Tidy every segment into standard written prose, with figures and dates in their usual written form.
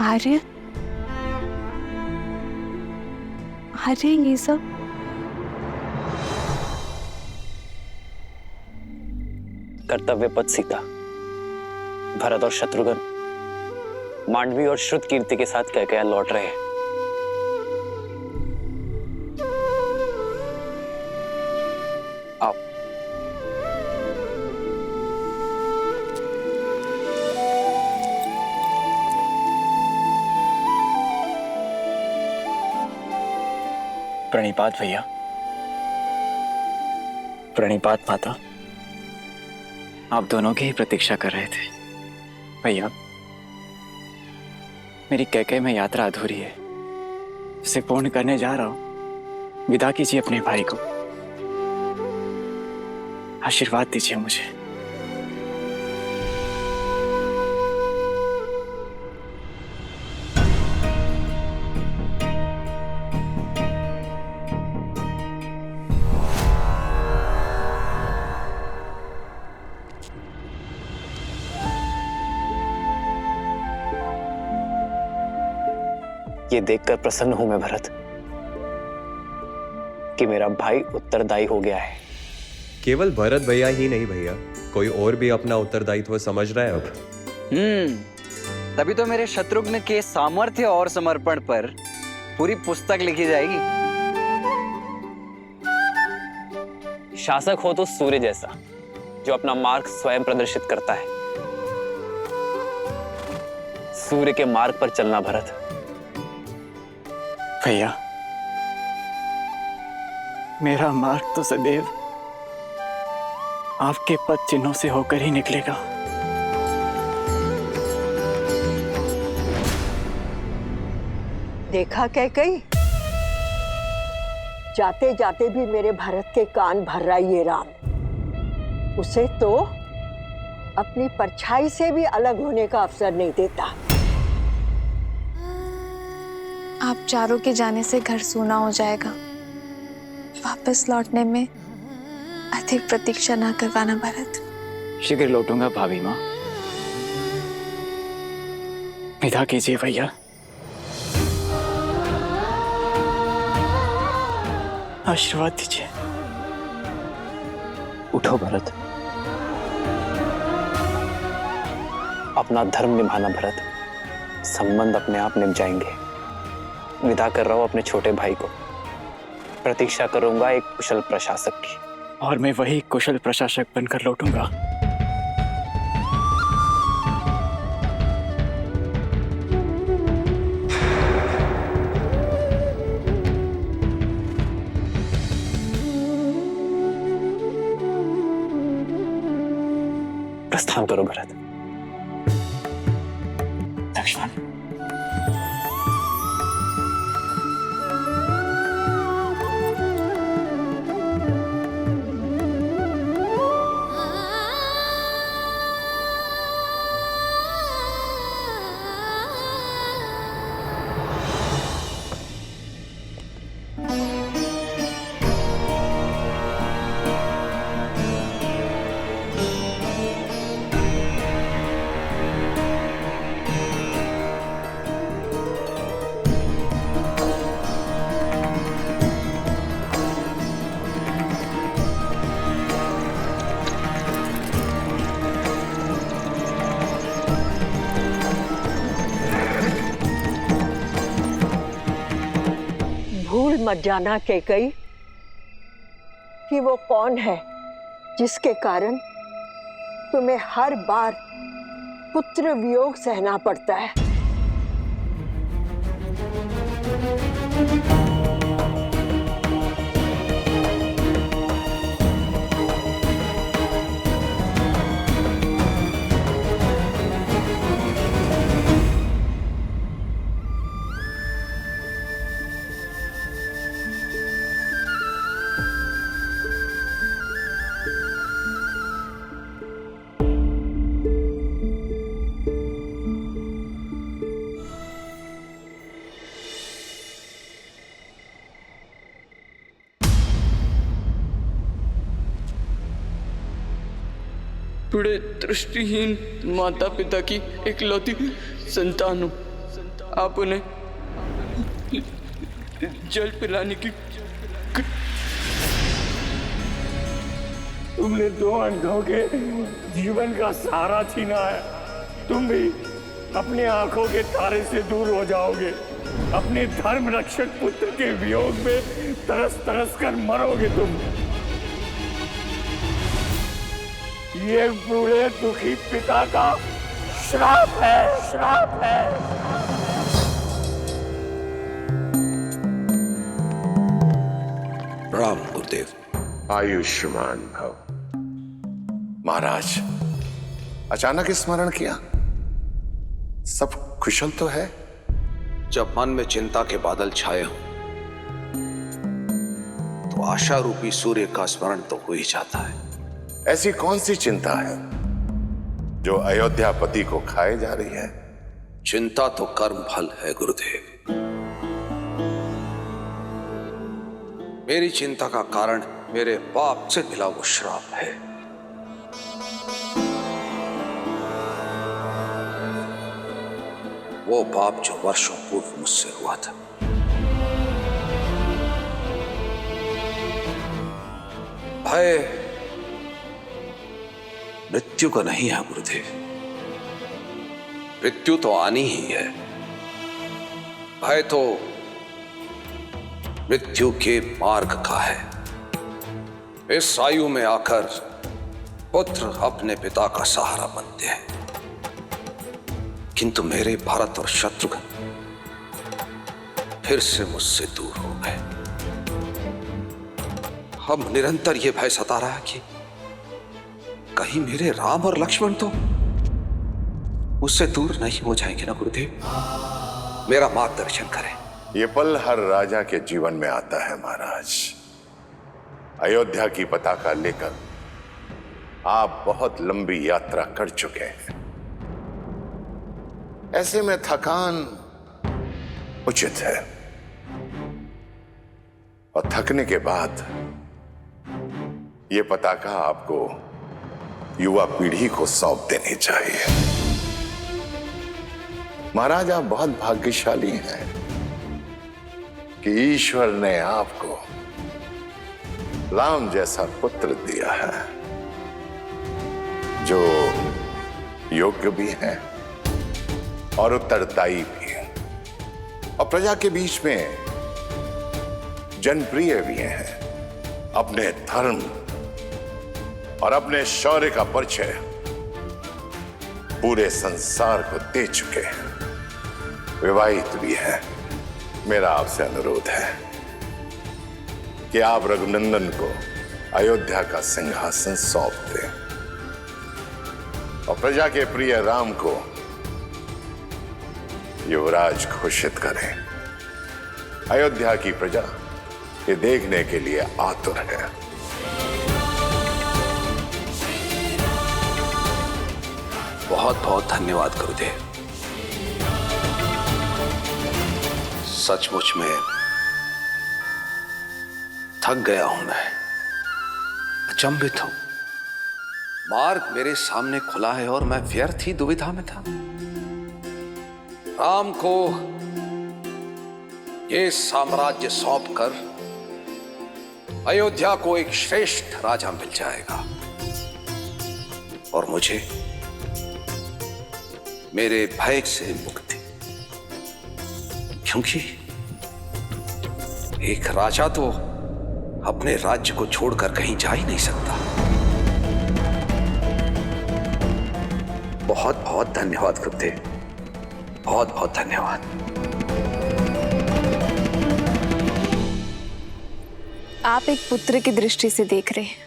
आर्य, अरे ये सब कर्तव्य पथ सीता, भरत और शत्रुघ्न मांडवी और श्रुत कीर्ति के साथ कैकेयी लौट रहे हैं। आओ। प्रणिपात भैया, प्रणिपात माता। आप दोनों की ही प्रतीक्षा कर रहे थे। भैया, मेरी कैकेयी में यात्रा अधूरी है, उसे पूर्ण करने जा रहा हूं। विदा कीजिए अपने भाई को, आशीर्वाद दीजिए मुझे। ये देखकर प्रसन्न हूं मैं भरत कि मेरा भाई उत्तरदायी हो गया है। केवल भरत भैया ही नहीं भैया, कोई और भी अपना उत्तरदायित्व समझ रहा है अब। तभी तो मेरे शत्रुघ्न के सामर्थ्य और समर्पण पर पूरी पुस्तक लिखी जाएगी। शासक हो तो सूर्य जैसा, जो अपना मार्ग स्वयं प्रदर्शित करता है। सूर्य के मार्ग पर चलना भरत। भैया, मेरा मार्ग तो सदैव आपके पद चिन्हों से होकर ही निकलेगा। देखा कैकेयी, जाते जाते भी मेरे भरत के कान भर रहा ये राम। उसे तो अपनी परछाई से भी अलग होने का अवसर नहीं देता। आप चारों के जाने से घर सूना हो जाएगा। वापस लौटने में अधिक प्रतीक्षा ना करवाना भरत। शीघ्र लौटूंगा भाभी माँ। विदा कीजिए भैया। आशीर्वाद दीजिए। उठो भरत, अपना धर्म निभाना भरत। संबंध अपने आप निभ जाएंगे। विदा कर रहा हूं अपने छोटे भाई को। प्रतीक्षा करूंगा एक कुशल प्रशासक की। और मैं वही कुशल प्रशासक बनकर लौटूंगा। प्रस्थान करो भरत। लक्ष्मण, भूल मत जाना कैकेयी कि वो कौन है जिसके कारण तुम्हें हर बार पुत्र वियोग सहना पड़ता है। बड़े दृष्टिहीन माता पिता की इकलौती संतान हूं। आप उन्हें जल पिलाने की तुमने दो अंधों के जीवन का सहारा छीना है। तुम भी अपनी आंखों के तारे से दूर हो जाओगे। अपने धर्म रक्षक पुत्र के वियोग में तरस तरस कर मरोगे तुम। ये बूढ़े दुखी पिता का श्राप है, श्राप है। प्रणाम गुरुदेव। आयुष्मान भव। महाराज, अचानक स्मरण किया? सब कुशल तो है? जब मन में चिंता के बादल छाए हों तो आशा रूपी सूर्य का स्मरण तो हो ही जाता है। ऐसी कौन सी चिंता है जो अयोध्यापति को खाए जा रही है? चिंता तो कर्म फल है गुरुदेव। मेरी चिंता का कारण मेरे पाप से मिला वो श्राप है। वो पाप जो वर्षों पूर्व मुझसे हुआ था। भय मृत्यु का नहीं है गुरुदेव। मृत्यु तो आनी ही है। भय तो मृत्यु के मार्ग का है। इस आयु में आकर पुत्र अपने पिता का सहारा बनते हैं, किंतु मेरे भरत और शत्रुघ्न फिर से मुझसे दूर हो गए। हम निरंतर यह भय सता रहा है कि कहीं मेरे राम और लक्ष्मण तो मुझसे दूर नहीं हो जाएंगे ना गुरुदेव। मेरा मार्गदर्शन करें। ये पल हर राजा के जीवन में आता है महाराज। अयोध्या की पताका लेकर आप बहुत लंबी यात्रा कर चुके हैं। ऐसे में थकान उचित है, और थकने के बाद यह पताका आपको युवा पीढ़ी को सौंप देनी चाहिए। महाराज, आप बहुत भाग्यशाली हैं कि ईश्वर ने आपको राम जैसा पुत्र दिया है, जो योग्य भी है और उत्तरदायी भी है, और प्रजा के बीच में जनप्रिय भी हैं। अपने धर्म और अपने शौर्य का परिचय पूरे संसार को दे चुके हैं। विवाहित भी हैं। मेरा आपसे अनुरोध है कि आप रघुनंदन को अयोध्या का सिंहासन सौंप दें और प्रजा के प्रिय राम को युवराज घोषित करें। अयोध्या की प्रजा ये देखने के लिए आतुर है। बहुत बहुत धन्यवाद गुरुदेव। सचमुच में थक गया हूं मैं, अचंभित हूं। मार्ग मेरे सामने खुला है और मैं व्यर्थ ही दुविधा में था। राम को ये साम्राज्य सौंपकर अयोध्या को एक श्रेष्ठ राजा मिल जाएगा और मुझे मेरे भय से मुक्ति, क्योंकि एक राजा तो अपने राज्य को छोड़कर कहीं जा ही नहीं सकता। बहुत बहुत धन्यवाद गुरुदेव, बहुत बहुत धन्यवाद। आप एक पुत्र की दृष्टि से देख रहे हैं,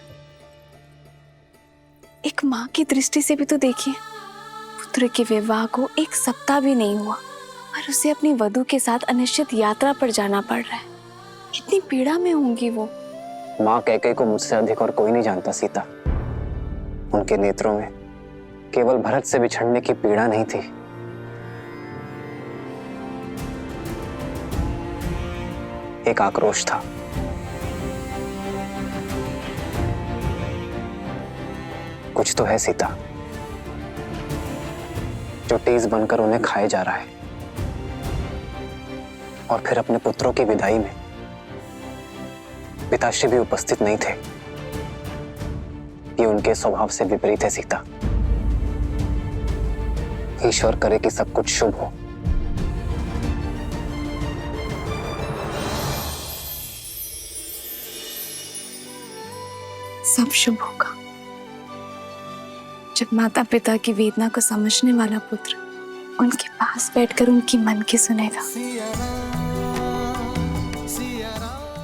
एक माँ की दृष्टि से भी तो देखिए। पुत्र के विवाह को 1 सप्ताह भी नहीं हुआ और उसे अपनी वधू के साथ अनिश्चित यात्रा पर जाना पड़ रहा है। कितनी पीड़ा में होंगी वो। माँ कैकेयी को मुझसे अधिक और कोई नहीं जानता सीता। उनके नेत्रों में केवल भरत से बिछड़ने की पीड़ा नहीं थी, एक आक्रोश था। कुछ तो है सीता जो तेज बनकर उन्हें खाए जा रहा है। और फिर अपने पुत्रों की विदाई में पिताश्री भी उपस्थित नहीं थे। ये उनके स्वभाव से विपरीत है सीता। ईश्वर करे कि सब कुछ शुभ हो। सब शुभ होगा जब माता पिता की वेदना को समझने वाला पुत्र उनके पास बैठकर उनकी मन की सुनेगा।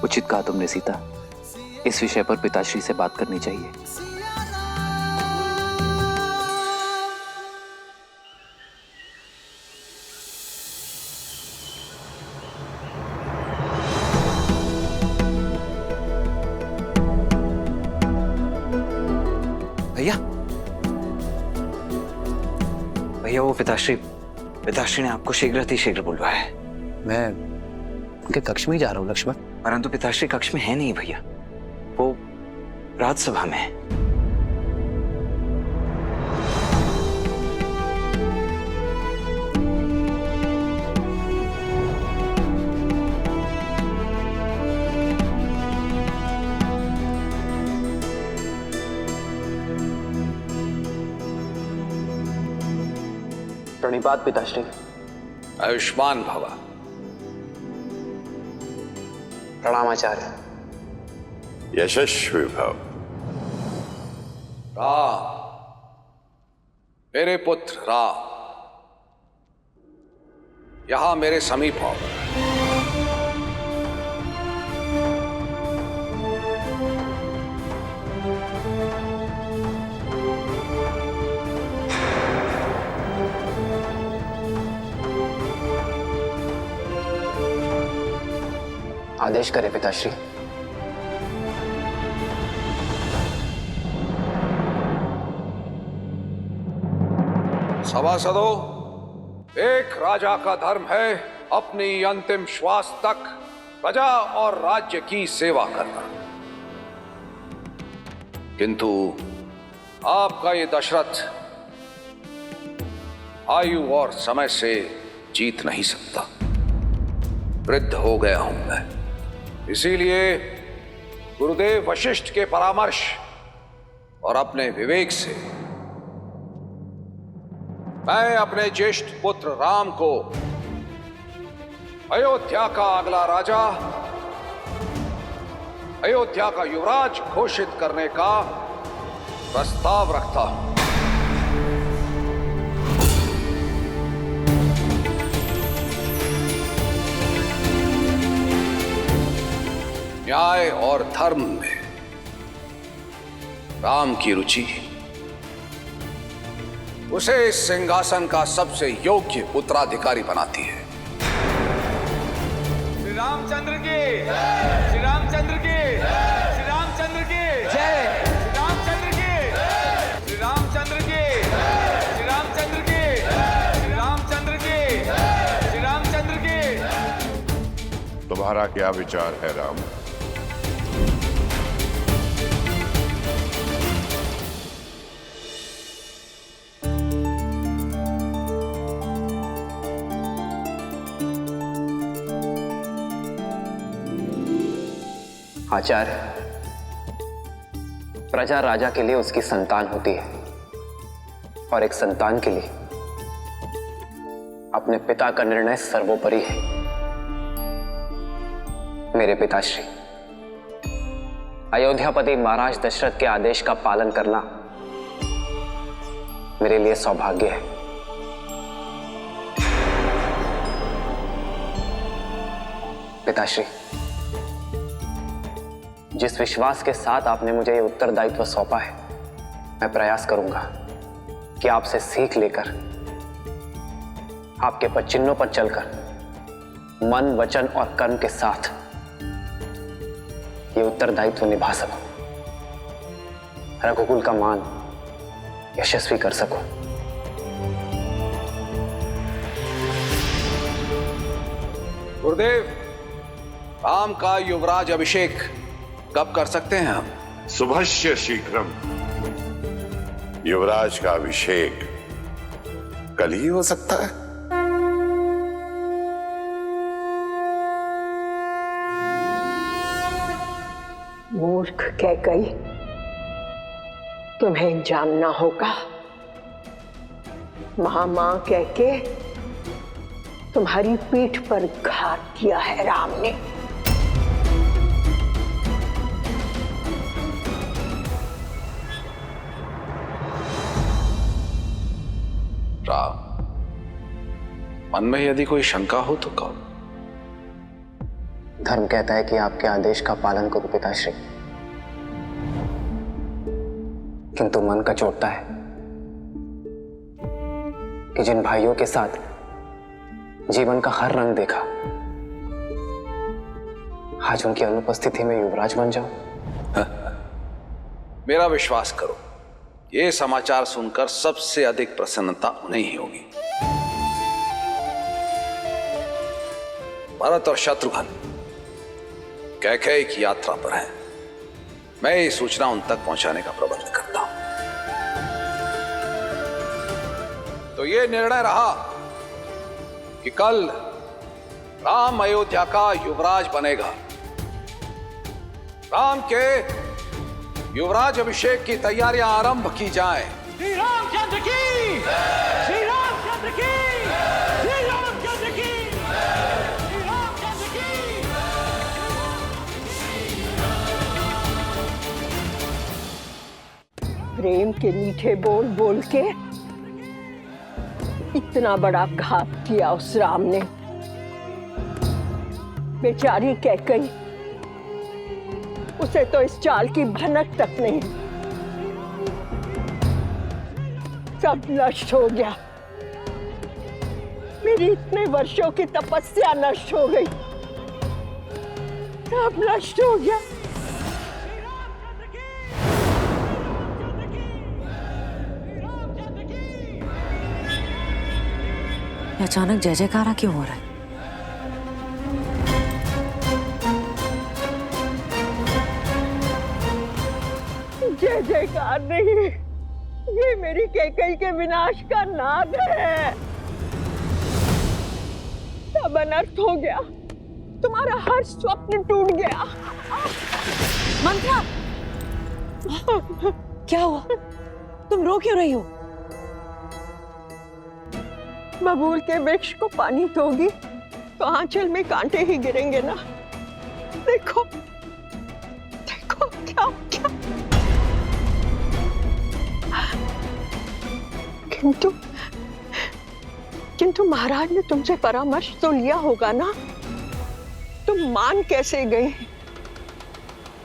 उचित कहा तुमने सीता। इस विषय पर पिताश्री से बात करनी चाहिए। भैया भैया, वो पिताश्री ने आपको शीघ्र बुलवाया है। मैं उनके कक्ष में ही जा रहा हूँ लक्ष्मण। परंतु पिताश्री कक्ष में है नहीं भैया, वो राजसभा में है। प्रणिपात पिताश्री। आयुष्मान भवा। प्रणाम आचार्य। यशस्वी भव। राम, मेरे पुत्र राम, यहां मेरे समीप आओ। आदेश करें पिताश्री। सभासदों, एक राजा का धर्म है अपनी अंतिम श्वास तक प्रजा और राज्य की सेवा करना। किंतु आपका ये दशरथ आयु और समय से जीत नहीं सकता। वृद्ध हो गया हूं मैं, इसीलिए गुरुदेव वशिष्ठ के परामर्श और अपने विवेक से मैं अपने ज्येष्ठ पुत्र राम को अयोध्या का अगला राजा, अयोध्या का युवराज घोषित करने का प्रस्ताव रखता हूं। न्याय और धर्म में राम की रुचि उसे इस सिंहासन का सबसे योग्य उत्तराधिकारी बनाती है। श्री रामचंद्र की, श्री रामचंद्र की, श्री रामचंद्र की जय, श्री रामचंद्र की, श्री रामचंद्र की, श्री रामचंद्र की, श्री रामचंद्र की, श्री रामचंद्र की। तुम्हारा क्या विचार है राम? आचार्य, प्रजा राजा के लिए उसकी संतान होती है और एक संतान के लिए अपने पिता का निर्णय सर्वोपरि है। मेरे पिताश्री, अयोध्यापति महाराज दशरथ के आदेश का पालन करना मेरे लिए सौभाग्य है। पिताश्री, जिस विश्वास के साथ आपने मुझे ये उत्तरदायित्व सौंपा है, मैं प्रयास करूंगा कि आपसे सीख लेकर आपके पदचिन्हों पर चलकर मन, वचन और कर्म के साथ ये उत्तरदायित्व निभा सकूं, रघुकुल का मान यशस्वी कर सकूं। गुरुदेव, राम का युवराज अभिषेक कब कर सकते हैं हम? शुभस्य शीघ्रम। युवराज का अभिषेक कल ही हो सकता है। मूर्ख कैकई, तुम्हें जानना होगा। मां कह के तुम्हारी पीठ पर घात किया है राम ने। राम, मन में यदि कोई शंका हो तो कहो। धर्म कहता है कि आपके आदेश का पालन करो पिताश्री, किंतु मन का चोटता है कि जिन भाइयों के साथ जीवन का हर रंग देखा, आज उनकी अनुपस्थिति में युवराज बन जाऊं। मेरा विश्वास करो, ये समाचार सुनकर सबसे अधिक प्रसन्नता उन्हें ही होगी। भरत और शत्रुघ्न कैकेयी की यात्रा पर हैं। मैं ये सूचना उन तक पहुंचाने का प्रबंध करता हूं। तो ये निर्णय रहा कि कल राम अयोध्या का युवराज बनेगा। राम के युवराज अभिषेक की तैयारियां आरंभ की जाएं। श्री रामचंद्र की, श्री रामचंद्र की, श्री रामचंद्र की, श्री रामचंद्र की। प्रेम के मीठे बोल बोल के इतना बड़ा घात किया उस राम ने। बेचारी कैकेयी, उसे तो इस चाल की भनक तक नहीं। सब नष्ट हो गया। मेरी इतने वर्षों की तपस्या नष्ट हो गई, सब नष्ट हो गया। अचानक जय जयकारा क्यों हो रहा है? जय जयकार नहीं, ये मेरी कैकेयी के विनाश का नाद है। सब अनर्थ हो गया, तुम्हारा हर स्वप्न टूट गया। मंत्रा, क्या हुआ? तुम रो क्यों रही हो? बबूल के वृक्ष को पानी दोगी तो आंचल में कांटे ही गिरेंगे ना। देखो देखो क्या क्या। किंतु महाराज ने तुमसे परामर्श तो लिया होगा ना। तुम मान कैसे गई?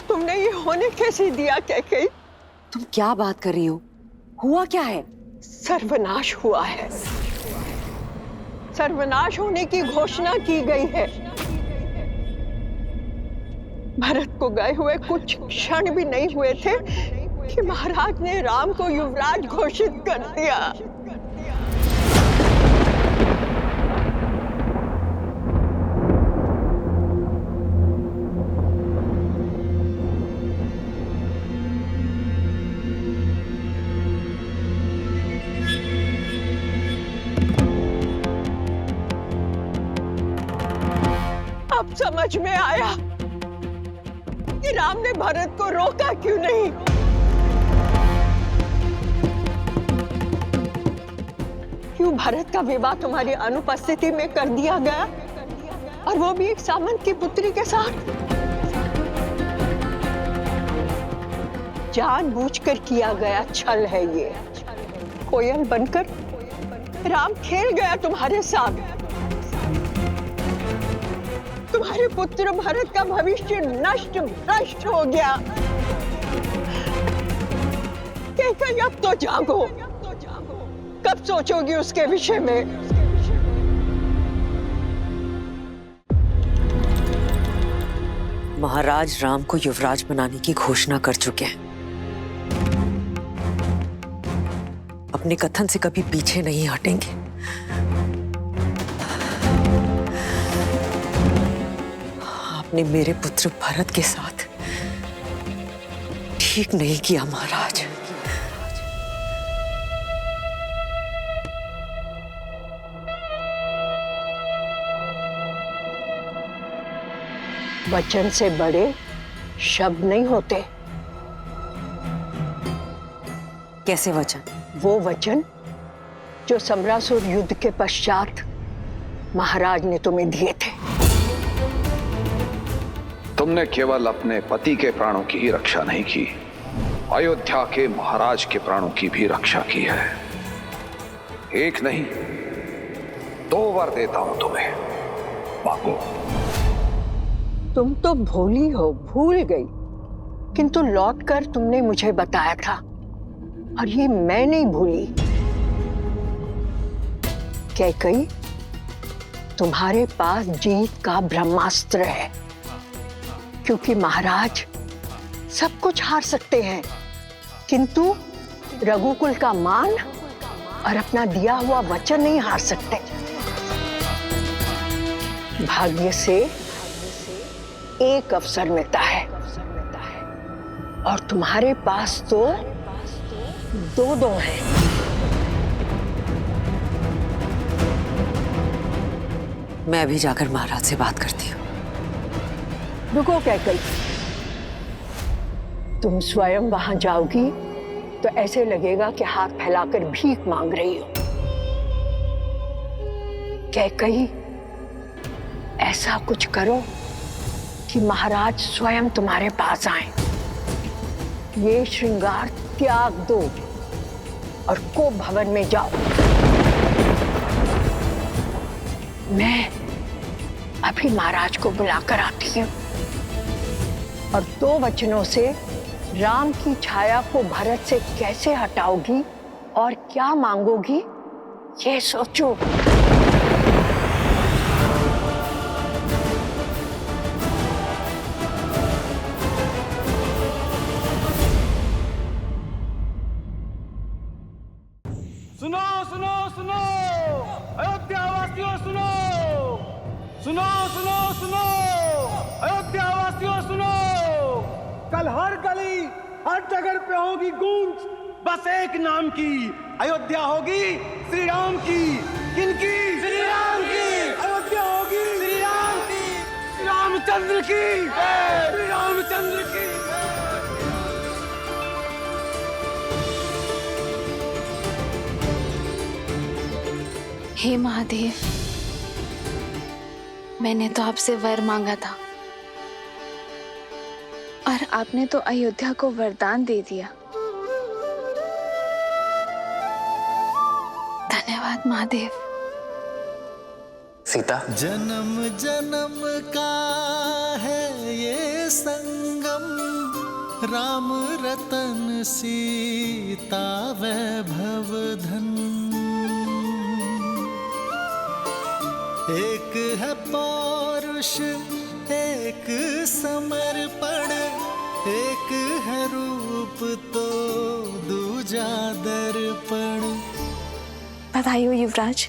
तुमने ये होने कैसे दिया कैकेयी? तुम क्या बात कर रही हो? हुआ क्या है? सर्वनाश हुआ है। सर्वनाश होने की घोषणा की गई है। भरत को गए हुए कुछ क्षण भी नहीं हुए थे कि महाराज ने राम को युवराज घोषित कर दिया। अब समझ में आया कि राम ने भरत को रोका क्यों नहीं। क्यों भरत का विवाह तुम्हारी अनुपस्थिति में कर दिया गया, और वो भी एक सामंत की पुत्री के साथ। जानबूझकर किया गया छल है ये। कोयल बनकर राम खेल गया तुम्हारे साथ। तुम्हारे पुत्र भरत का भविष्य नष्ट भ्रष्ट हो गया। कैकेयी, अब तो जागो। कब सोचोगी उसके विषय में? महाराज राम को युवराज बनाने की घोषणा कर चुके हैं। अपने कथन से कभी पीछे नहीं हटेंगे। आपने मेरे पुत्र भरत के साथ ठीक नहीं किया महाराज। वचन से बड़े शब्द नहीं होते, कैसे वचन? वो वचन जो समरासुर युद्ध के पश्चात महाराज ने तुम्हें दिए थे। तुमने केवल अपने पति के प्राणों की ही रक्षा नहीं की, अयोध्या के महाराज के प्राणों की भी रक्षा की है। एक नहीं 2 वर देता हूं तुम्हें, मांगो। तुम तो भोली हो, भूल गई, किंतु लौटकर तुमने मुझे बताया था और ये मैं नहीं भूली। कैकई, तुम्हारे पास जीत का ब्रह्मास्त्र है, क्योंकि महाराज सब कुछ हार सकते हैं, किंतु रघुकुल का मान और अपना दिया हुआ वचन नहीं हार सकते। भाग्य से एक अवसर मिलता है और तुम्हारे पास तो 2 हैं। मैं अभी जाकर महाराज से बात करती हूँ। रुको कैकई, तुम स्वयं वहां जाओगी तो ऐसे लगेगा कि हाथ फैलाकर भीख मांग रही हो। कैकई, ऐसा कुछ करो कि महाराज स्वयं तुम्हारे पास आए। ये श्रृंगार त्याग दो और कोप भवन में जाओ। मैं अभी महाराज को बुलाकर आती हूँ और 2 वचनों से राम की छाया को भरत से कैसे हटाओगी और क्या मांगोगी, ये सोचो। सुनो सुनो सुनो अयोध्या वासियों, सुनो सुनो सुनो सुनो अयोध्या वासियों, सुनो। कल हर गली हर जगह पे होगी गूंज बस एक नाम की, अयोध्या होगी श्री राम की। किनकी? श्री राम की। अयोध्या होगी श्री राम की, श्री रामचंद्र की, श्री रामचंद्र की। हे महादेव, मैंने तो आपसे वर मांगा था और आपने तो अयोध्या को वरदान दे दिया। धन्यवाद महादेव। सीता, जन्म जन्म का है ये संगम, राम रतन सीता वैभव धन। एक है पौरुष एक समर्पण, एक है रूप तो दूजा दर्पण। बधाई हो युवराज।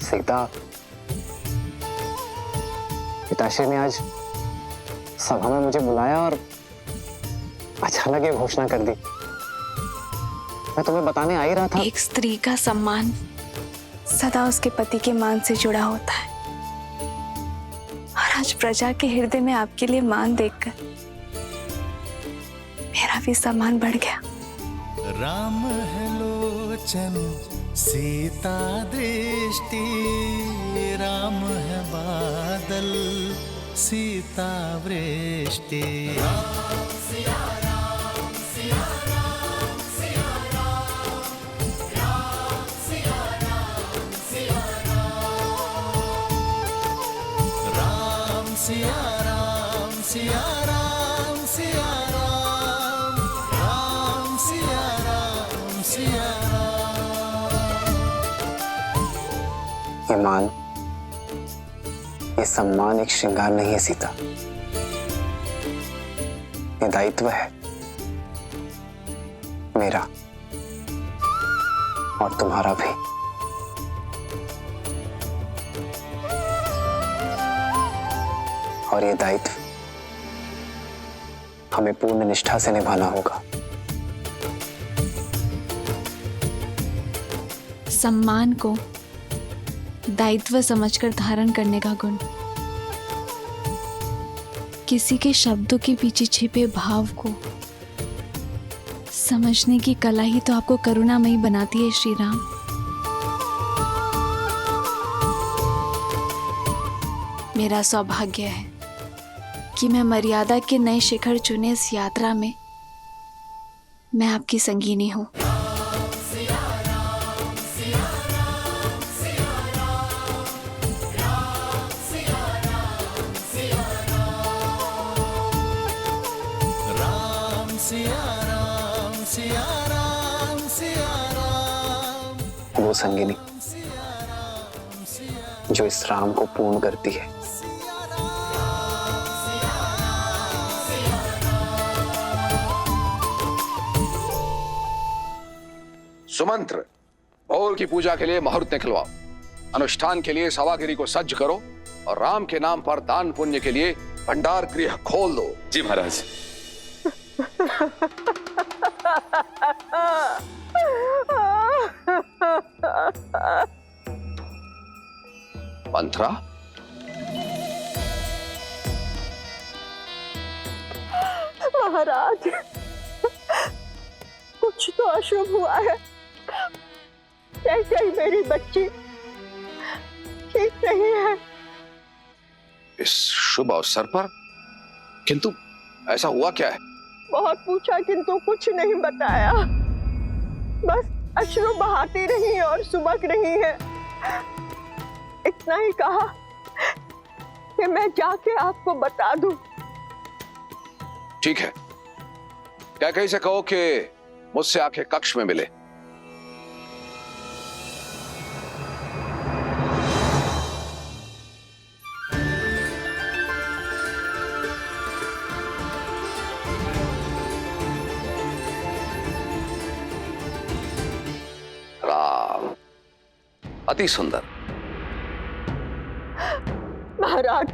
सीता, पिताश्री ने आज सभा में मुझे बुलाया और अचानक ये घोषणा कर दी। मैं तुम्हें बताने आ ही रहा था। एक स्त्री का सम्मान सदा उसके पति के मान से जुड़ा होता है और आज प्रजा के हृदय में आपके लिए मान देखकर मेरा भी सम्मान बढ़ गया। राम है लोचन सीता दृष्टि, राम है बादल सीता वृष्टि। सिया राम सिया राम सिया राम, राम सिया राम सिया राम। ये मान, ये सम्मान एक श्रृंगार नहीं है सीता, ये दायित्व है मेरा और तुम्हारा भी। और ये दायित्व हमें पूर्ण निष्ठा से निभाना होगा। सम्मान को दायित्व समझकर धारण करने का गुण, किसी के शब्दों के पीछे छिपे भाव को समझने की कला ही तो आपको करुणामयी बनाती है श्री राम। मेरा सौभाग्य है कि मैं मर्यादा के नए शिखर चुने इस यात्रा में मैं आपकी संगीनी हूं। वो संगिनी जो इस राम को पूर्ण करती है। सुमंत्र, भोर की पूजा के लिए मुहूर्त निकलवाओ, अनुष्ठान के लिए सभागिरी को सज्ज करो और राम के नाम पर दान पुण्य के लिए भंडार गृह खोल दो। जी महाराज। मंत्रा, महाराज, कुछ तो अशुभ हुआ है। कैसे मेरी बच्ची ठीक नहीं है। इस शुभ अवसर पर? किंतु ऐसा हुआ क्या है? बहुत पूछा किंतु कुछ नहीं बताया। बस अश्रु बहाती रही और सुबक रही है। इतना ही कहा कि मैं जाके आपको बता दूं। ठीक है, कैकेयी से कहो कि मुझसे आके कक्ष में मिले। राम, अति सुंदर। महाराज,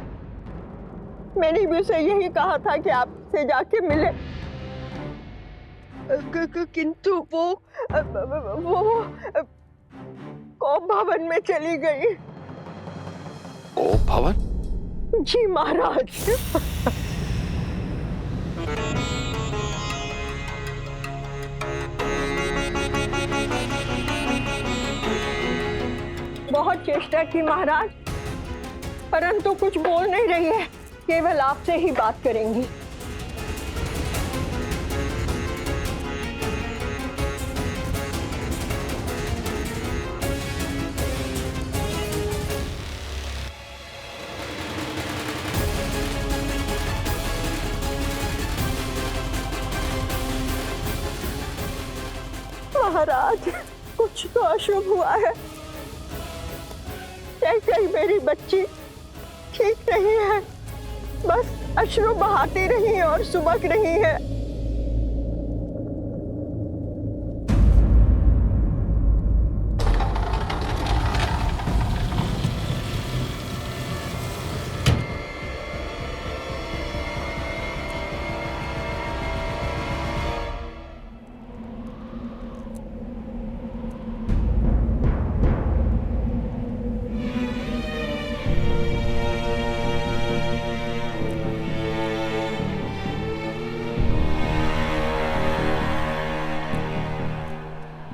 मैंने भी उसे यही कहा था कि आपसे जाके मिले, किंतु वो कोप भवन में चली गई। कोप भवन? जी महाराज। बहुत चेष्टा की महाराज, परंतु कुछ बोल नहीं रही है, केवल आपसे ही बात करेंगी। महाराज, कुछ तो अशुभ हुआ है। कैसे मेरी बच्ची ठीक नहीं है। बस अश्रु बहाती रही और सुबक रही है।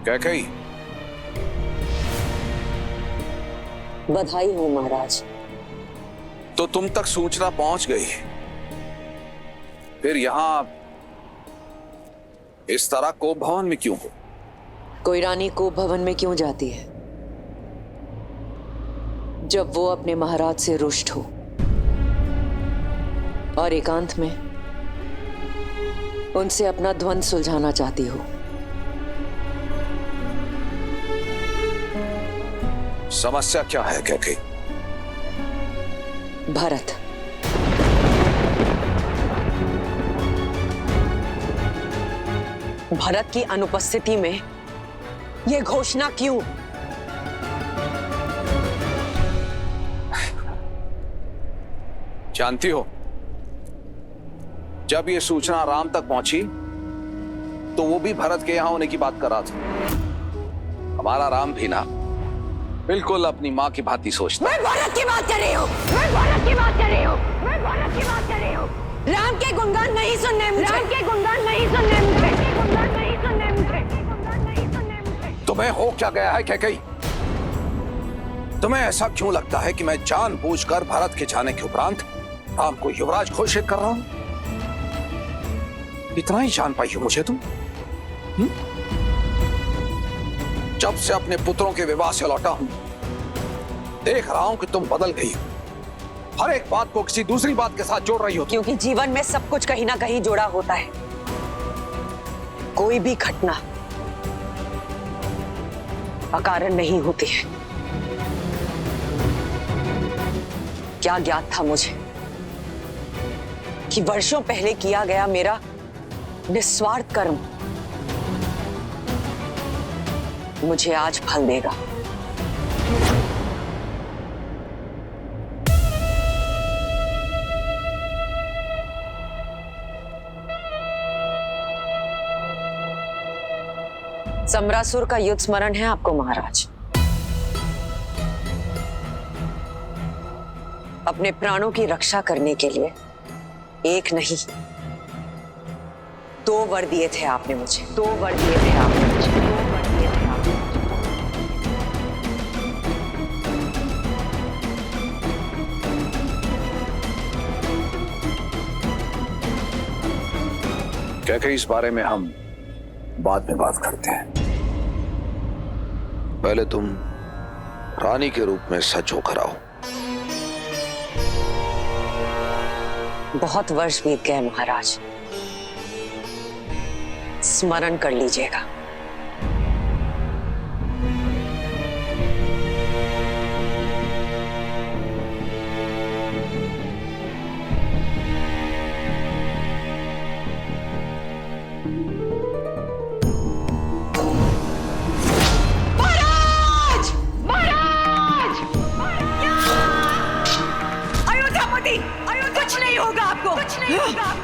कैकेयी, बधाई हो महाराज। तो तुम तक सूचना पहुंच गई, फिर यहां इस तरह कोप भवन में क्यों हो? कोई रानी कोप भवन में क्यों जाती है जब वो अपने महाराज से रुष्ट हो और एकांत में उनसे अपना द्वंद्व सुलझाना चाहती हो। समस्या क्या है कैकेयी? भरत। भरत की अनुपस्थिति में ये घोषणा क्यों? जानती हो, जब ये सूचना राम तक पहुंची तो वो भी भरत के यहां होने की बात कर रहा था। हमारा राम भी ना बिल्कुल अपनी माँ की भांति सोचता। मैं भारत की बात कर रही हूँ, मैं भारत की बात कर रही हूँ, मैं भारत की बात कर रही हूँ। राम के गुणगान नहीं सुनने मुझे, राम के गुणगान नहीं सुनने मुझे, गुणगान नहीं सुनने मुझे, गुणगान नहीं सुनने मुझे। तुम्हें हो क्या गया है कैकेयी? तुम्हें ऐसा क्यों लगता है कि मैं जानबूझकर भारत के जाने के उपरांत राम को युवराज घोषित कर रहा हूं? इतना ही जान पाई हो मुझे तुम? जब से अपने पुत्रों के विवाह से लौटा हूं, देख रहा हूं कि तुम बदल गई हो। हर एक बात को किसी दूसरी बात के साथ जोड़ रही हो। क्योंकि जीवन में सब कुछ कहीं ना कहीं जुड़ा होता है। कोई भी घटना अकारण नहीं होती है। क्या ज्ञात था मुझे कि वर्षों पहले किया गया मेरा निस्वार्थ कर्म मुझे आज फल देगा। समरासुर का युद्ध स्मरण है आपको महाराज? अपने प्राणों की रक्षा करने के लिए एक नहीं 2 वर दिए थे आपने मुझे, 2 वर दिए थे आपने मुझे, 2 वर दिए थे आपने मुझे। कैकेयी, इस बारे में हम बाद में बात करते हैं। पहले तुम रानी के रूप में सच होकर आओ। बहुत वर्ष बीत गए महाराज, स्मरण कर लीजिएगा।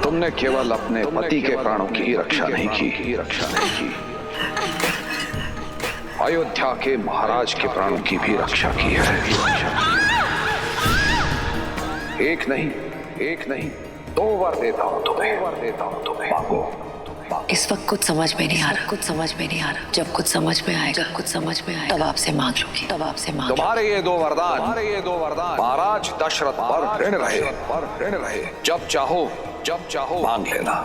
तुमने केवल अपने पति के प्राणों की ही रक्षा नहीं की, अयोध्या के महाराज के प्राणों की भी रक्षा की है। एक नहीं 2 वर देता हूं तुम्हें, मांगो। इस वक्त कुछ समझ में नहीं आ रहा, जब कुछ समझ में आए तब आपसे मांग लूंगी, तुम्हारे ये 2 वरदान महाराज दशरथ पर ऋण रहे। जब चाहो मांग लेना।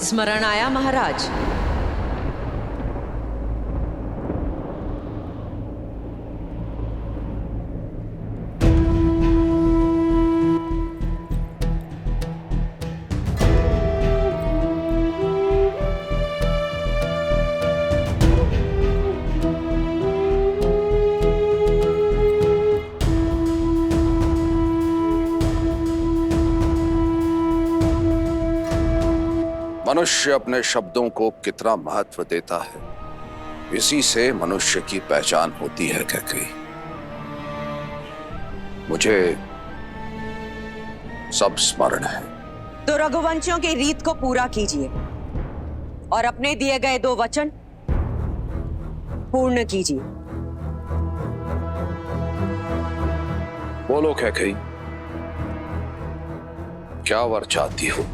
स्मरण आया महाराज? मनुष्य अपने शब्दों को कितना महत्व देता है, इसी से मनुष्य की पहचान होती है कैकेयी। मुझे सब स्मरण है। तो रघुवंशियों की रीत को पूरा कीजिए और अपने दिए गए 2 वचन पूर्ण कीजिए। बोलो कैकेयी, क्या वर चाहती हो?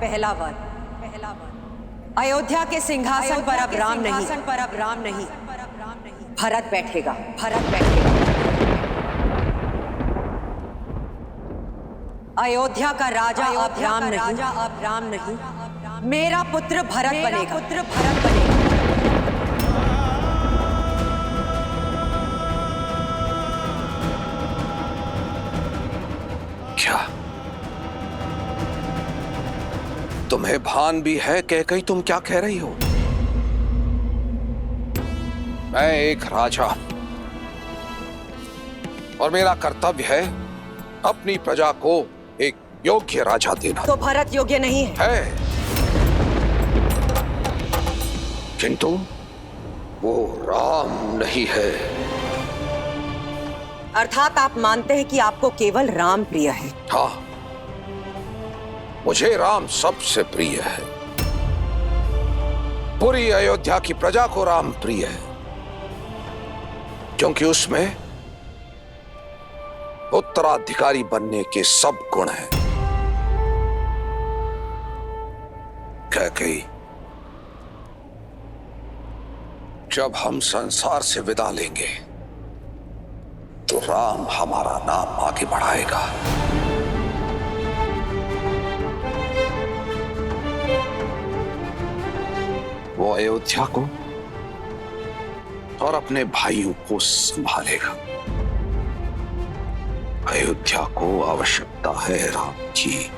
पहला वर अयोध्या के सिंहासन पर अब राम नहीं भरत बैठेगा। अयोध्या का राजा अब राम नहीं मेरा पुत्र भरत बनेगा। क्या तुम्हें भान भी है कैकेयी तुम क्या कह रही हो? मैं एक राजा और मेरा कर्तव्य है अपनी प्रजा को एक योग्य राजा देना। तो भरत योग्य नहीं है? किंतु वो राम नहीं है। अर्थात आप मानते हैं कि आपको केवल राम प्रिय है? हाँ, मुझे राम सबसे प्रिय है। पूरी अयोध्या की प्रजा को राम प्रिय है, क्योंकि उसमें उत्तराधिकारी बनने के सब गुण हैं। कैकेयी, जब हम संसार से विदा लेंगे तो राम हमारा नाम आगे बढ़ाएगा। वो अयोध्या को और अपने भाइयों को संभालेगा। अयोध्या को आवश्यकता है राम की,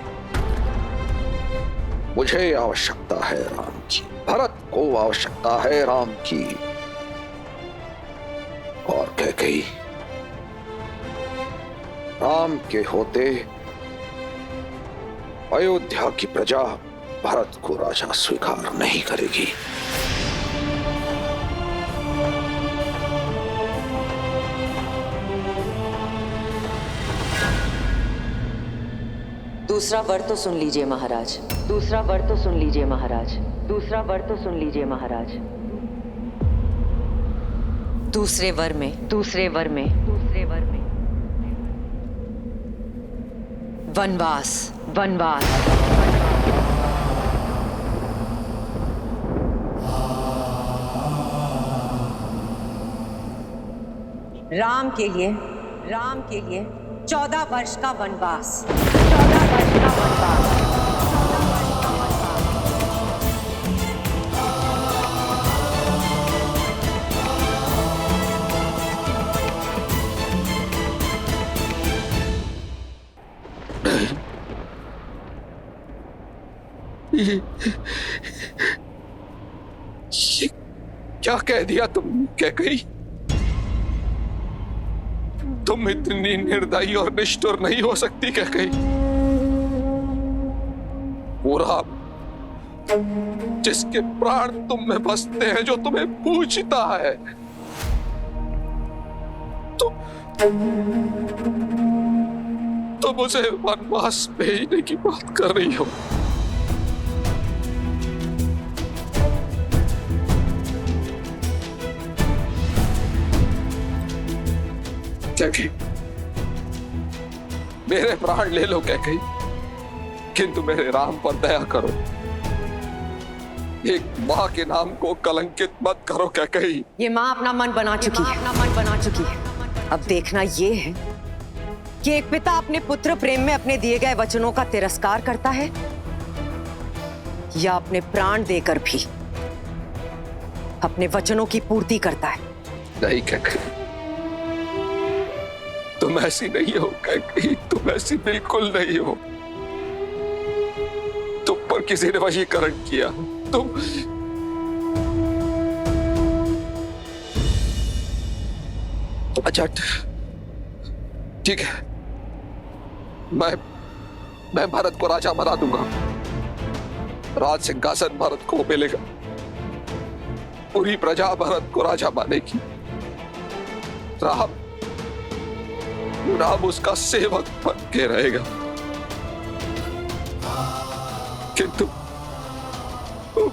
मुझे आवश्यकता है राम की, भरत को आवश्यकता है राम की। और कैकेयी, राम के होते अयोध्या की प्रजा भरत को राजा स्वीकार नहीं करेगी। दूसरा वर तो सुन लीजिए महाराज, दूसरा वर तो सुन लीजिए महाराज, दूसरा वर तो सुन लीजिए महाराज। दूसरे वर में, दूसरे वर में, दूसरे वर में वनवास, वनवास। राम के लिए 14 वर्ष का वनवास, 14 वर्ष का वनवास। ये क्या कह दिया तुम कैकेयी? तुम इतनी निर्दयी और निष्ठुर नहीं हो सकती कैकेयी। वो राम जिसके प्राण तुम में बसते हैं, जो तुम्हें पूछता है, तुम उसे वनवास भेजने की बात कर रही हो। कैकेयी, मेरे प्राण ले लो कैकेयी, किंतु मेरे राम पर दया करो। एक माँ के नाम को कलंकित मत करो कैकेयी। ये माँ अपना मन बना चुकी है, अपना मन बना चुकी है। अब देखना ये है कि एक पिता अपने पुत्र प्रेम में अपने दिए गए वचनों का तिरस्कार करता है या अपने प्राण देकर भी अपने वचनों की पूर्ति करता है। नहीं कैकेयी, तुम ऐसी नहीं हो कैकेयी, तुम ऐसी बिल्कुल नहीं हो। तुम पर किसी ने वशीकरण किया। तुम अच्छा ठीक है, मैं भरत को राजा बना दूंगा। राज सिंहासन भरत को मिलेगा। पूरी प्रजा भरत को राजा मानेगी। राम उसका सेवक बन के रहेगा। किंतु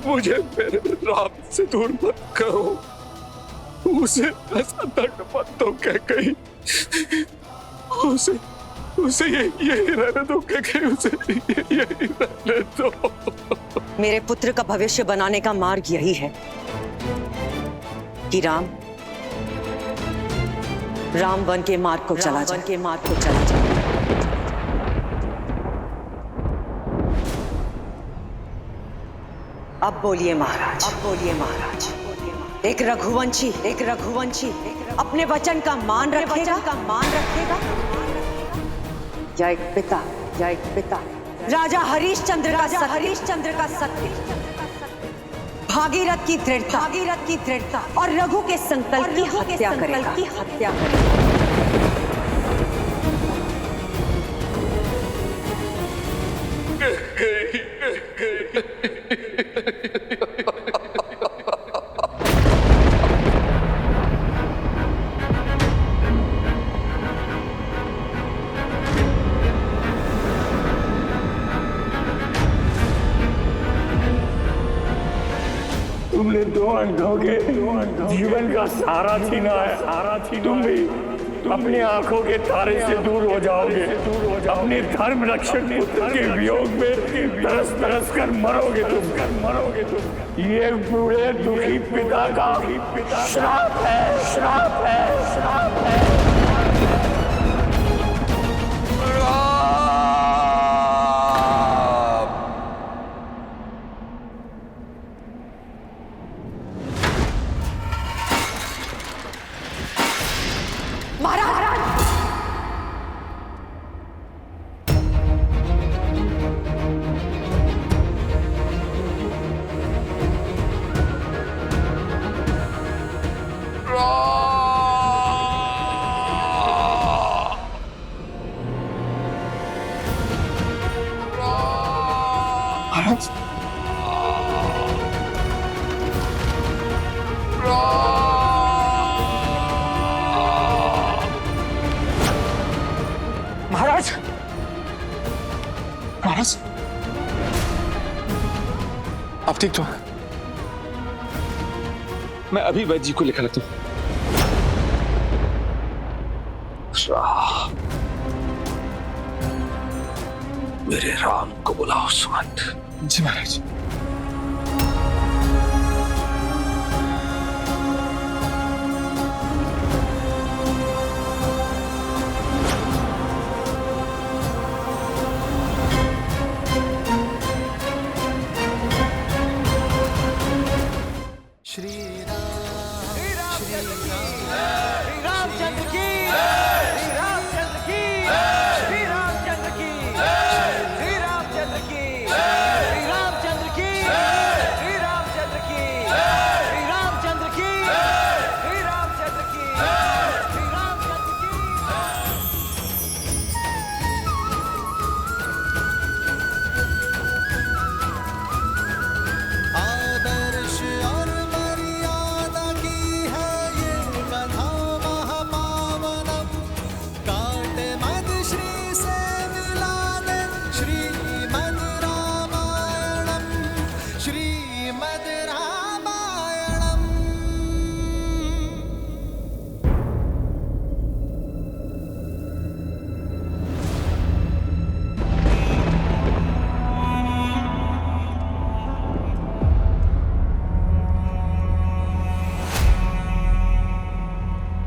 मुझे मेरे राम से दूर मत करो। उसे ऐसा दंड मत दो कैकेयी। उसे यही रहने दो कैकेयी, उसे यही रहने दो। मेरे पुत्र का भविष्य बनाने का मार्ग यही है कि राम वन के मार्ग को चला जाए, वन के मार्ग को चला जाए। अब बोलिए महाराज, अब बोलिए महाराज। एक रघुवंशी अपने वचन का मान रखेगा, या एक पिता राजा हरिश्चंद्र का सत्य, भागीरथ की दृढ़ता और रघु के संकल्प की हत्या करेगा। क्यों अंधों के जीवन का सहारा छीना है? तुम भी अपनी आंखों के तारे से दूर हो जाओगे, अपने धर्म रक्षक पुत्र के वियोग में तरस तरस कर मरोगे तुम। ये बूढ़े दुखी पिता का श्राप है। महाराज, महाराज, आप ठीक तो? मैं अभी वैद्य जी को लिखा लेता हूँ। मेरे राम को बुलाओ सुमंत। जी महाराज।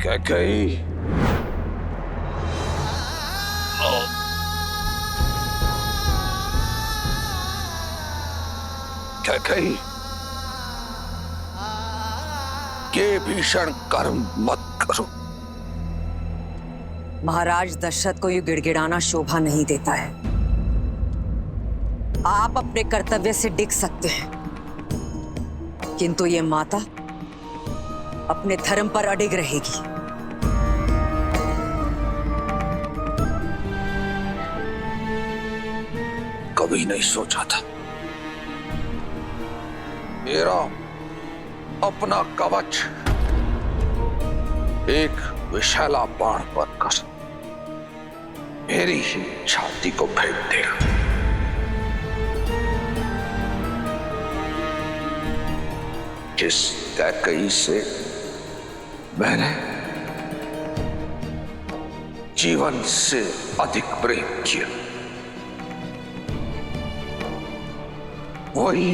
कैकेयी, कैकेयी, ये भीषण कर्म मत करो। महाराज दशरथ को ये गिड़गिड़ाना शोभा नहीं देता है। आप अपने कर्तव्य से डिग सकते हैं, किंतु ये माता अपने धर्म पर अडिग रहेगी। कभी नहीं सोचा था मेरा अपना कवच एक विषैला बाण बनकर मेरी ही छाती को फेंक देगा। जिस कैकेयी से मैंने जीवन से अधिक प्रेम किया, वही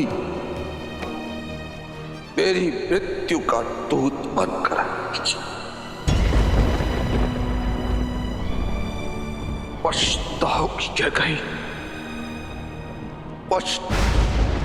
मेरी मृत्यु का दूत बनकर पछताओगी कैकेयी, पछताओगी।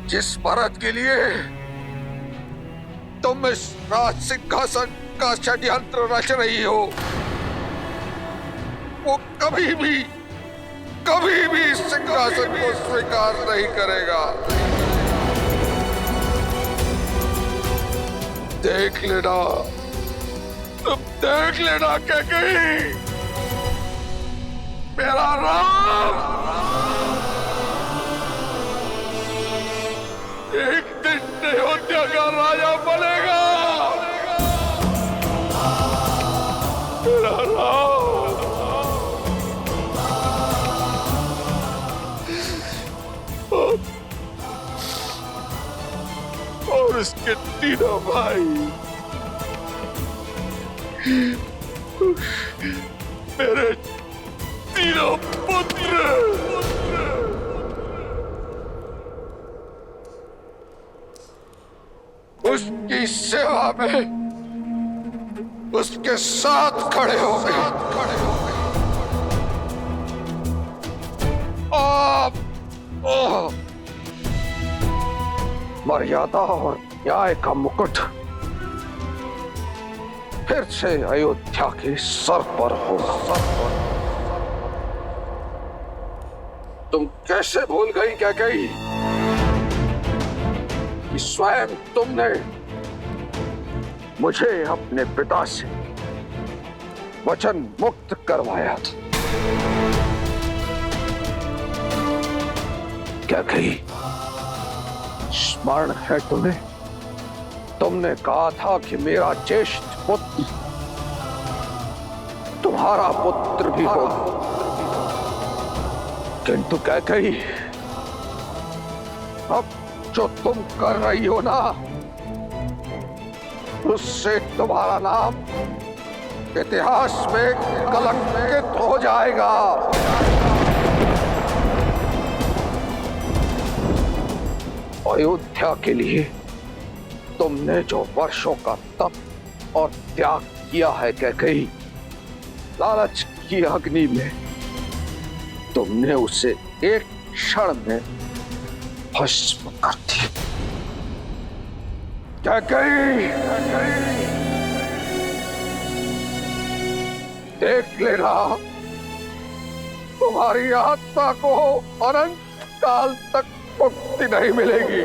जिस भरत के लिए तुम इस राज सिंहासन का षड्यंत्र रच रही हो, वो कभी भी इस सिंहासन को स्वीकार नहीं करेगा। देख लेना, तुम देख लेना कैकेयी, मेरा राम एक दिन अयोध्या का राजा बनेगा। मेरा राम और इसके तीनों भाई मेरे तीनों पुत्र उसकी सेवा में उसके साथ खड़े हो गए। मर्यादा और न्याय का मुकुट फिर से अयोध्या के सर पर होगा। तुम कैसे भूल गई कैकेयी कि स्वयं तुमने मुझे अपने पिता से वचन मुक्त करवाया था। कैकेयी, स्मरण है तुम्हें? तुमने कहा था कि मेरा ज्येष्ठ पुत्र तुम्हारा पुत्र भी होगा, किंतु कैकेयी अब जो तुम कर रही हो ना, उससे तुम्हारा नाम इतिहास में कलंकित हो जाएगा। अयोध्या के लिए तुमने जो वर्षों का तप और त्याग किया है कैकेयी, लालच की अग्नि में तुमने उसे एक क्षण में भस्म कर दिया। कैकेयी, देख लेना, तुम्हारी आत्मा को अनंत काल तक मुक्ति नहीं मिलेगी,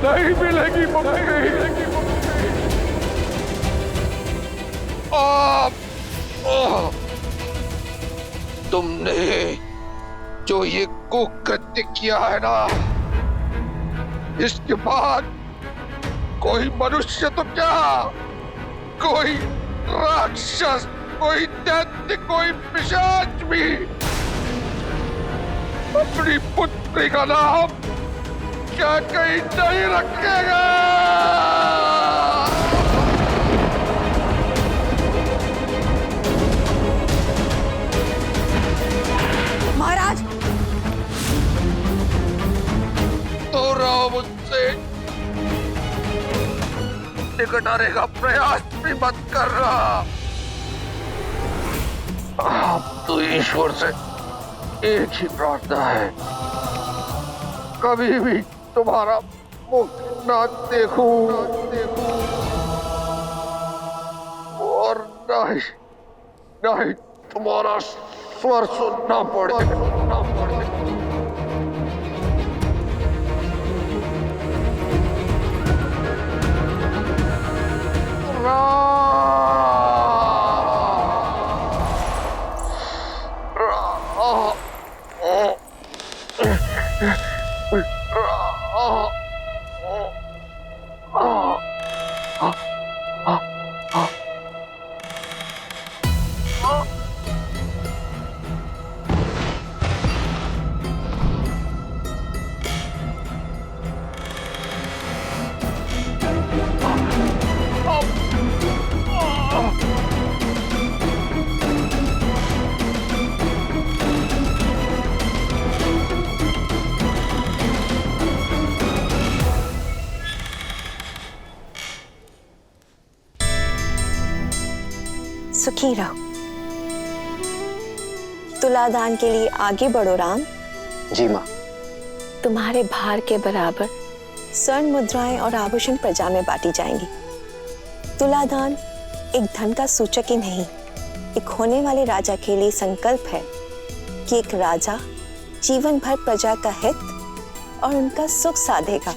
नहीं मिलेगी मुक्ति। तुमने जो ये कुकृत्य किया है ना, इसके बाद कोई मनुष्य तो क्या, कोई राक्षस, कोई दैत्य, कोई पिशाच भी अपनी पुत्री का नाम क्या कहीं नहीं रखेगा। महाराज, तो राम मुझसे निकट आने का प्रयास भी मत कर रहा। अब तो ईश्वर से एक ही प्रार्थना है, कभी भी तुम्हारा मुख ना देखूं और ना ही तुम्हारा स्वर सुनना पड़े। सुखी रहो। तुलादान के लिए आगे बढ़ो राम। जी माँ। तुम्हारे भार के बराबर स्वर्ण मुद्राएं और आभूषण प्रजा में बांटी जाएंगी। तुलादान एक धन का सूचक ही नहीं, एक होने वाले राजा के लिए संकल्प है कि एक राजा जीवन भर प्रजा का हित और उनका सुख साधेगा।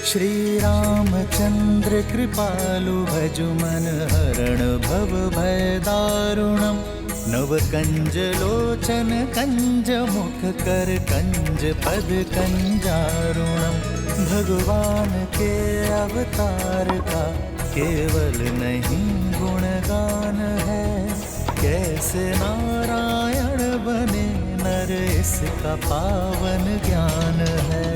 श्री रामचंद्र कृपालु भजु मन हरण भव भय दारुणम। नव कंज लोचन कंज मुख कर कंज पद कंजारुणम। भगवान के अवतार का केवल नहीं गुणगान है, कैसे नारायण बने नर इसका पावन ज्ञान है।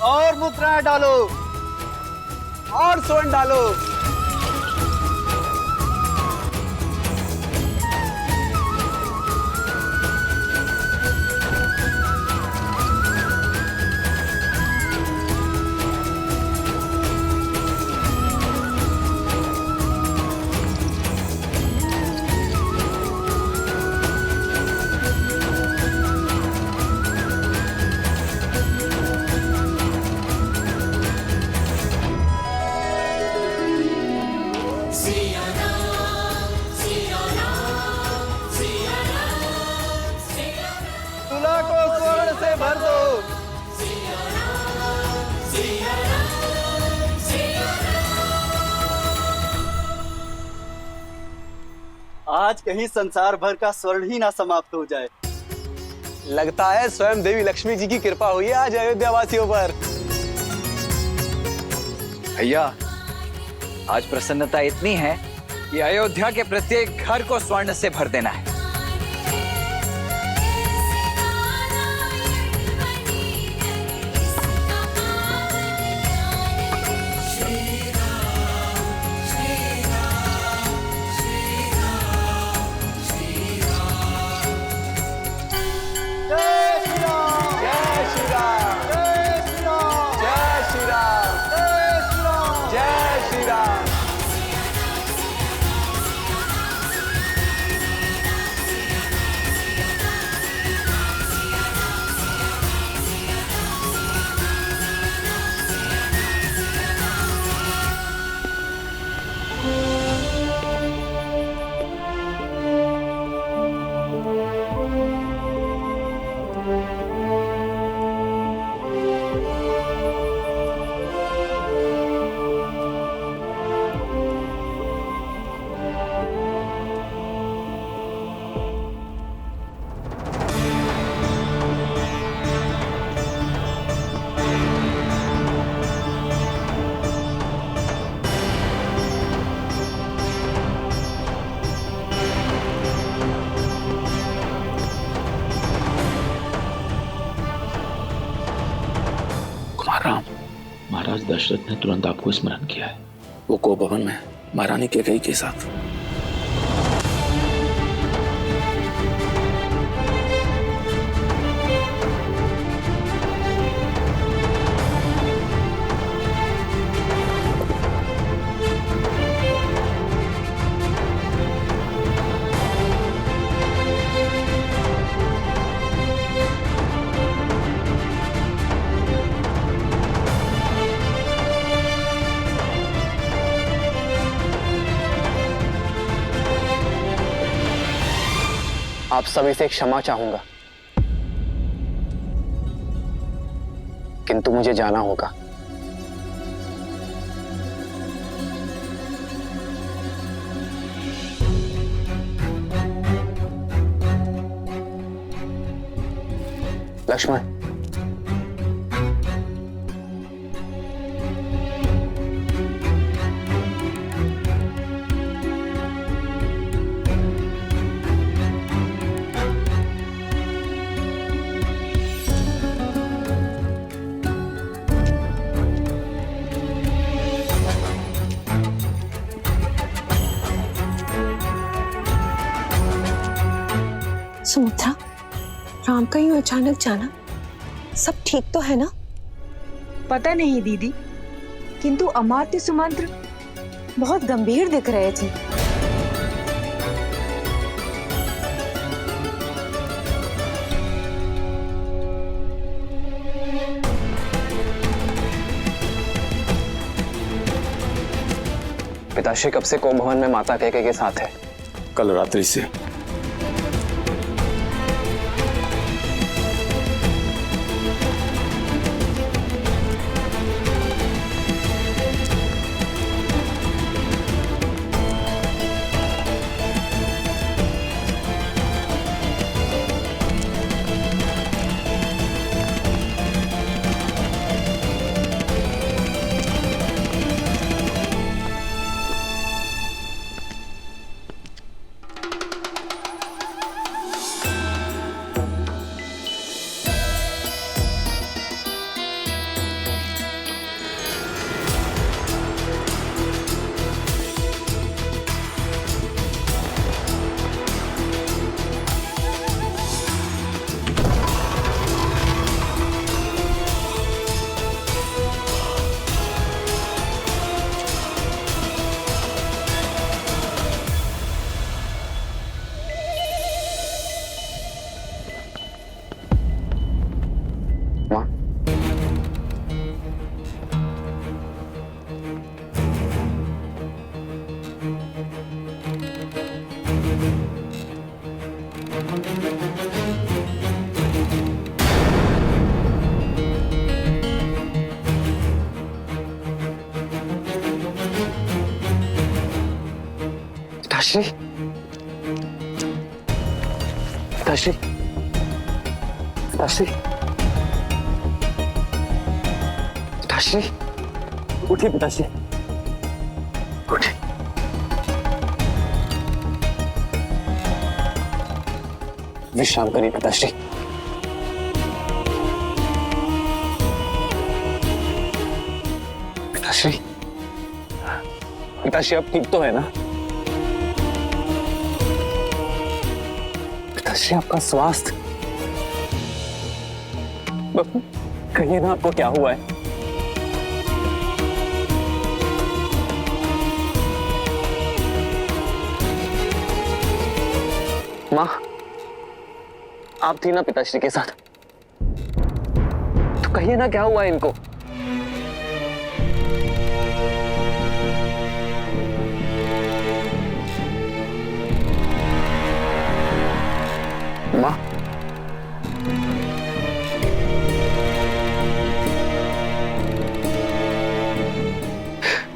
और मुद्रा डालो और स्वर्ण डालो। आज कहीं संसार भर का स्वर्ण ही ना समाप्त हो जाए। लगता है स्वयं देवी लक्ष्मी जी की कृपा हुई है आज अयोध्या वासियों पर। भैया, आज प्रसन्नता इतनी है कि अयोध्या के प्रत्येक घर को स्वर्ण से भर देना है। महाराज दशरथ ने तुरंत आपको स्मरण किया है। वो कोपवन में महारानी कैकेयी के साथ। आप सभी से क्षमा चाहूंगा, किंतु मुझे जाना होगा। लक्ष्मण, सुमित्रा, राम का यूं अचानक जाना, सब ठीक तो है ना? पता नहीं दीदी, किंतु अमात्य सुमंत्र बहुत गंभीर दिख रहे थे। पिताश्री कब से कोम भवन में माता कैके के साथ है? कल रात्रि से। पिताश्री, पिताश्री, पिताश्री, पिताश्री, उठिए पिताश्री, उठिए। विश्राम करिए पिताश्री। पिताश्री, पिताश्री आप ठीक तो है ना? पिताश्री आपका स्वास्थ्य, कहिए ना आपको क्या हुआ है? माँ, आप थी ना पिताश्री के साथ, तो कहिए ना क्या हुआ है इनको? माँ,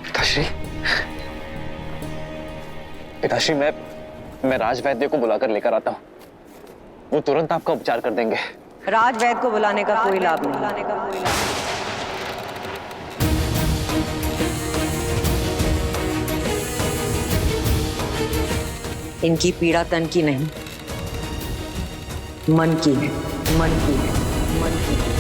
पिताश्री, पिताश्री मैं राजवैद्य को बुलाकर लेकर आता हूँ, वो तुरंत आपका उपचार कर देंगे। राजवैद्य को बुलाने का कोई लाभ नहीं। इनकी पीड़ा तन की नहीं, मन की है, मन की है, मन की है।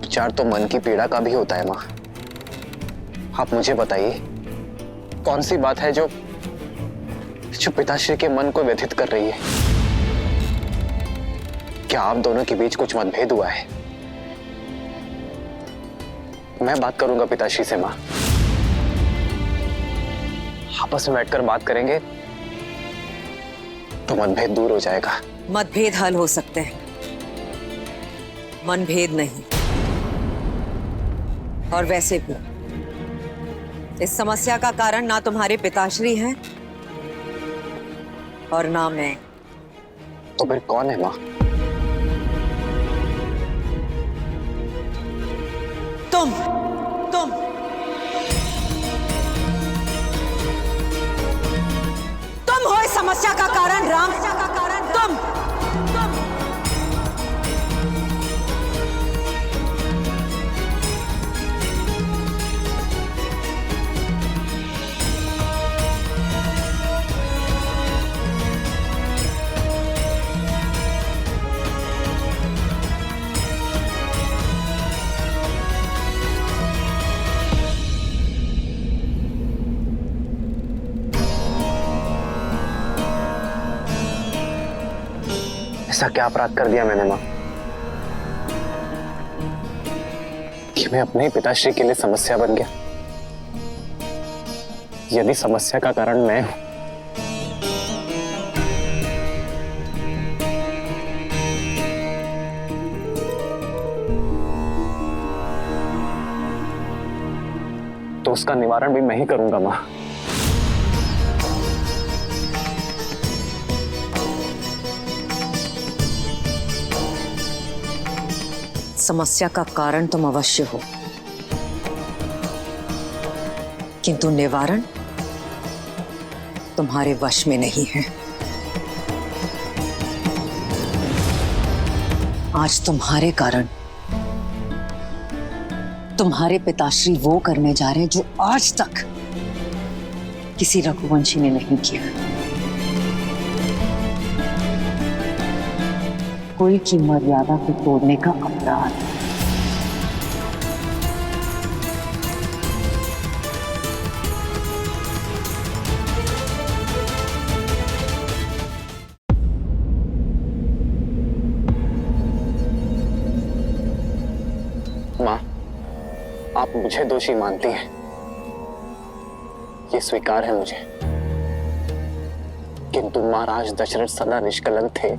उपचार तो मन की पीड़ा का भी होता है माँ। आप मुझे बताइए, कौन सी बात है जो पिताश्री के मन को व्यथित कर रही है? क्या आप दोनों के बीच कुछ मतभेद हुआ है? मैं बात करूंगा पिताश्री से माँ, आपस में बैठकर बात करेंगे तो मतभेद दूर हो जाएगा। मतभेद हल हो सकते हैं, मनभेद नहीं। और वैसे भी इस समस्या का कारण ना तुम्हारे पिताश्री हैं और ना मैं। तो फिर कौन है माँ? तुम हो इस समस्या का कारण राम। तुम ऐसा क्या अपराध कर दिया मैंने माँ कि मैं अपने ही पिताश्री के लिए समस्या बन गया? यदि समस्या का कारण मैं हूं तो उसका निवारण भी मैं ही करूंगा माँ। समस्या का कारण तुम अवश्य हो, किंतु निवारण तुम्हारे वश में नहीं है। आज तुम्हारे कारण तुम्हारे पिताश्री वो करने जा रहे हैं जो आज तक किसी रघुवंशी ने नहीं किया। कुल की मर्यादा को तोड़ने का अपराध। माँ, आप मुझे दोषी मानती हैं, ये स्वीकार है मुझे, किंतु महाराज दशरथ सदा निष्कलंक थे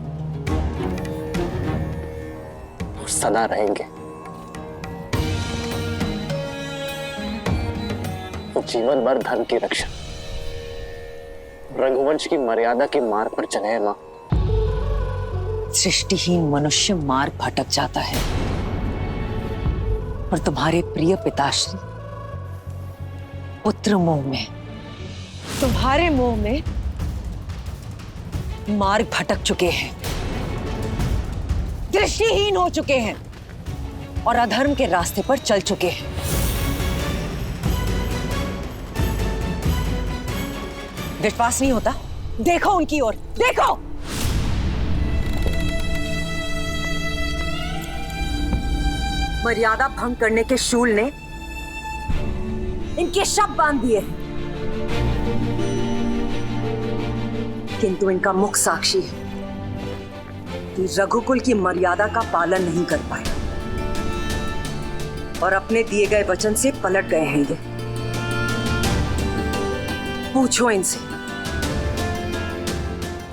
और सदा रहेंगे। वो जीवन भर धर्म की रक्षा, रघुवंश की मर्यादा के मार्ग पर चले हैं माँ। सृष्टिहीन मनुष्य मार्ग भटक जाता है और तुम्हारे प्रिय पिताश्री पुत्र मोह में, तुम्हारे मोह में मार्ग भटक चुके हैं, दृष्टिहीन हो चुके हैं और अधर्म के रास्ते पर चल चुके हैं। विश्वास नहीं होता? देखो उनकी ओर, देखो। मर्यादा भंग करने के शूल ने इनके शब बांध दिए, किंतु इनका मुख साक्षी है कि रघुकुल की मर्यादा का पालन नहीं कर पाए और अपने दिए गए वचन से पलट गए हैं। ये पूछो इनसे,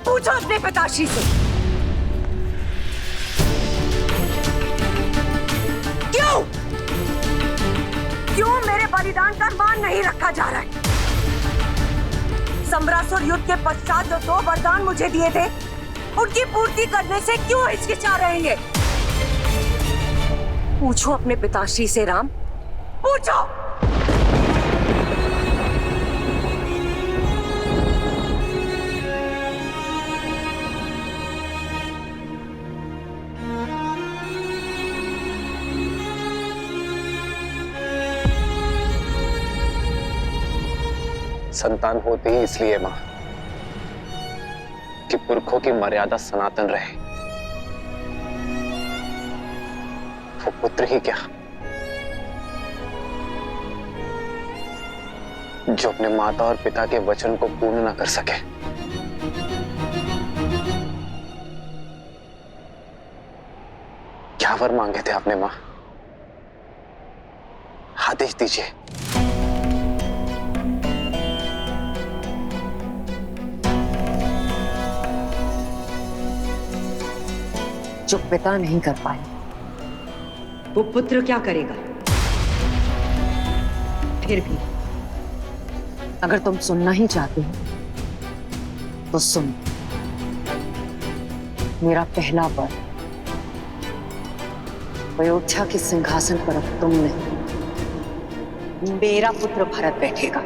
पूछो अपने पिताश्री से, क्यों मेरे बलिदान का मान नहीं रखा जा रहा है? सम्रासुर युद्ध के पश्चात जो 2 वरदान मुझे दिए थे, उनकी पूर्ति करने से क्यों हिचकिचा रहे हैं? पूछो अपने पिताश्री से राम, पूछो। संतान होती ही इसलिए मां कि पुरखों की मर्यादा सनातन रहे। वो पुत्र ही क्या, जो अपने माता और पिता के वचन को पूर्ण न कर सके। क्या वर मांगे थे आपने मां? आदेश दीजिए। जो पिता नहीं कर पाए वो पुत्र क्या करेगा? फिर भी अगर तुम सुनना ही चाहते हो तो सुन। मेरा पहला वर अयोध्या के सिंहासन पर अब तुम नहीं, मेरा पुत्र भरत बैठेगा।